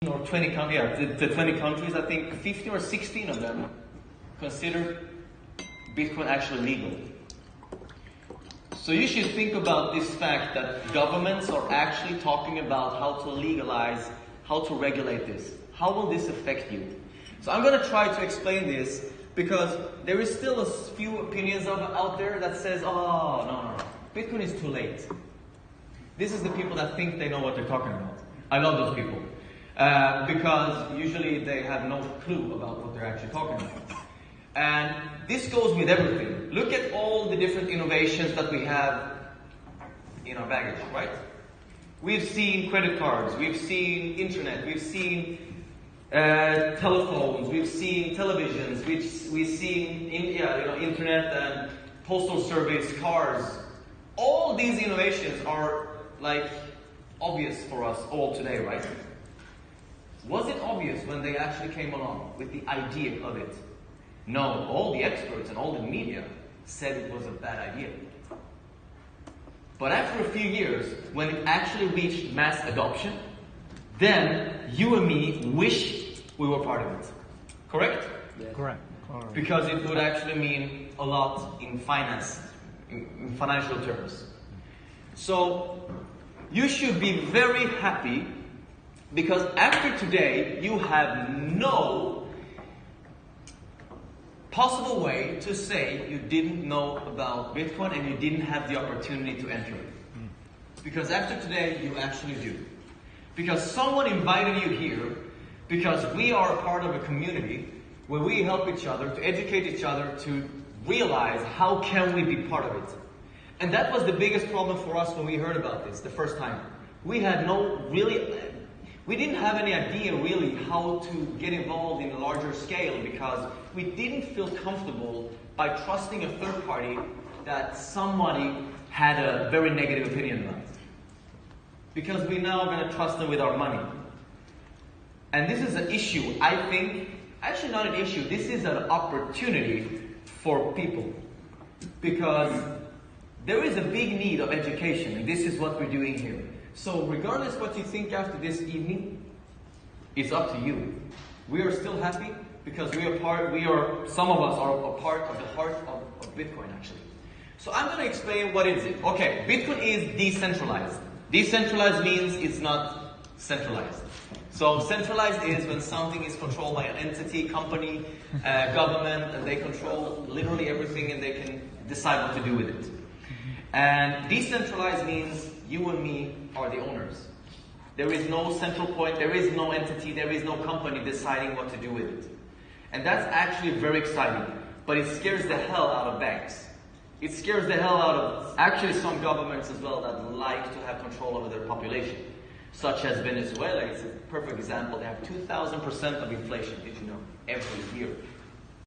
or 20 countries, yeah, the 20 countries, I think 15 or 16 of them consider Bitcoin actually legal. So you should think about this fact that governments are actually talking about how to legalize, how to regulate this. How will this affect you? So I'm going to try to explain this because there is still a few opinions out there that says, oh, no, Bitcoin is too late. This is the people that think they know what they're talking about. I love those people. Because usually they have no clue about what they're actually talking about. And this goes with everything. Look at all the different innovations that we have in our baggage, right? We've seen credit cards, we've seen internet, we've seen telephones, we've seen televisions, we've seen internet and postal service, cars. All these innovations are like obvious for us all today, right? Was it obvious when they actually came along with the idea of it? No, all the experts and all the media said it was a bad idea. But after a few years, when it actually reached mass adoption, then you and me wish we were part of it. Correct? Yeah. Correct. Because it would actually mean a lot in finance, in financial terms. So you should be very happy because after today, you have no possible way to say you didn't know about Bitcoin and you didn't have the opportunity to enter it. Because after today, you actually do. Because someone invited you here, because we are a part of a community where we help each other, to educate each other, to realize how can we be part of it. And that was the biggest problem for us when we heard about this the first time. We didn't have any idea really how to get involved in a larger scale because we didn't feel comfortable by trusting a third party that somebody had a very negative opinion about. Because we're now going to trust them with our money. And this is an issue, I think, actually not an issue, this is an opportunity for people. Because there is a big need of education, and this is what we're doing here. So regardless what you think after this evening, it's up to you. We are still happy because some of us are a part of the heart of Bitcoin actually. So I'm going to explain what is it. Okay, Bitcoin is decentralized. Decentralized means it's not centralized. So centralized is when something is controlled by an entity, company, government, and they control literally everything and they can decide what to do with it. And decentralized means you and me are the owners. There is no central point, there is no entity, there is no company deciding what to do with it. And that's actually very exciting, but it scares the hell out of banks. It scares the hell out of actually some governments as well that like to have control over their population. Such as Venezuela, it's a perfect example. They have 2,000% of inflation, did you know, every year.